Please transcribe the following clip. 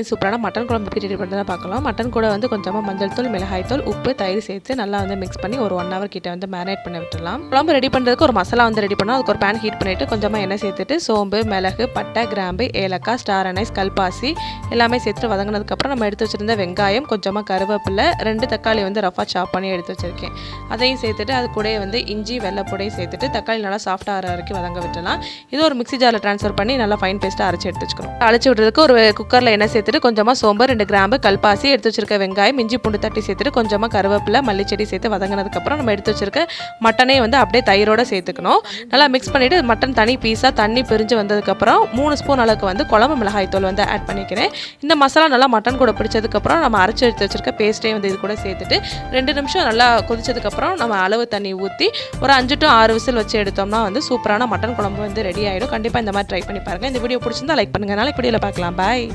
சூப்பரான மட்டன் குழம்பு எப்படி ரெடி பண்ணுறதா பார்க்கலாம். மட்டன் கூட வந்து கொஞ்சமாக மஞ்சள் தூள், மிளகாய் தூள், உப்பு, தயிர் சேர்த்து நல்லா வந்து மிக்ஸ் பண்ணி ஒரு 1 ஹவர் கிட்ட வந்து மேரினேட் பண்ணி விட்டுடலாம். குழம்பு ரெடி பண்ணுறதுக்கு ஒரு மசாலா வந்து ரெடி பண்ணோம். அதுக்கு ஒரு பேன் ஹீட் பண்ணிவிட்டு கொஞ்சமாக எண்ணெய் சேர்த்துட்டு சோம்பு, மிளகு, பட்டை, கிராம்பு, ஏலக்காய், ஸ்டார் அனைஸ், கல்பாசி எல்லாமே சேர்த்துட்டு வதங்கினதுக்கப்புறம் நம்ம எடுத்து வச்சுருந்த வெங்காயம், கொஞ்சமாக கருவேப்பிலை, 2 தக்காளி வந்து ரஃபாக சாப் பண்ணி எடுத்து வச்சுருக்கேன். அதையும் சேர்த்துட்டு அது கூட வந்து இஞ்சி, வெள்ளைப்பொடியை சேர்த்துட்டு தக்காளி நல்லா சாஃப்டாக ஆகிற வரைக்கும் வதங்க விட்டுலாம். இது ஒரு மிக்ஸி ஜாரில் ட்ரான்ஸ்ஃபர் பண்ணி நல்லா ஃபைன் பேஸ்ட்டாக அரைச்சி எடுத்து வச்சுக்கணும். அரைச்சி விடுறதுக்கு ஒரு குக்கரில் எண்ணெய் சேர்த்துட்டு கொஞ்சமாக சோம்பு, 2 கிராம்பு, கல்பாசி, எடுத்து வச்சிருக்க வெங்காயம், இஞ்சி பூண்டு தட்டி சேர்த்துட்டு கொஞ்சமாக கருவேப்பிலை, மல்லிச்செடி சேர்த்து வதங்கினதுக்கப்புறம் நம்ம எடுத்து வச்சிருக்க மட்டனே வந்து அப்படியே தயிரோட சேர்த்துக்கணும். நல்லா மிக்ஸ் பண்ணிவிட்டு மட்டன் தனி பீஸாக தண்ணி பிரிஞ்சு வந்ததுக்கப்புறம் 3 ஸ்பூன் அளவுக்கு வந்து குழம்பு மிளகாய் தூள் வந்து ஆட் பண்ணிக்கிறேன். இந்த மசாலா நல்லா மட்டன் கூட பிடிச்சதுக்கப்புறம் நம்ம அரைச்சி எடுத்து வச்சிருக்க பேஸ்ட்டே வந்து இது கூட சேர்த்துட்டு 2 நிமிஷம் நல்லா கொதிச்சதுக்கப்புறம் நம்ம அளவு தண்ணி ஊற்றி ஒரு 5 to 6 விசில் வச்சு எடுத்தோம்னா வந்து சூப்பரான மட்டன் குழம்பு வந்து ரெடி ஆகிடும். கண்டிப்பாக இந்த மாதிரி ட்ரை பண்ணி பாருங்கள். இந்த வீடியோ பிடிச்சிருந்தா லைக் பண்ணுங்கள். நாளைக்கு வீடியோவில் பார்க்கலாம். பாய்.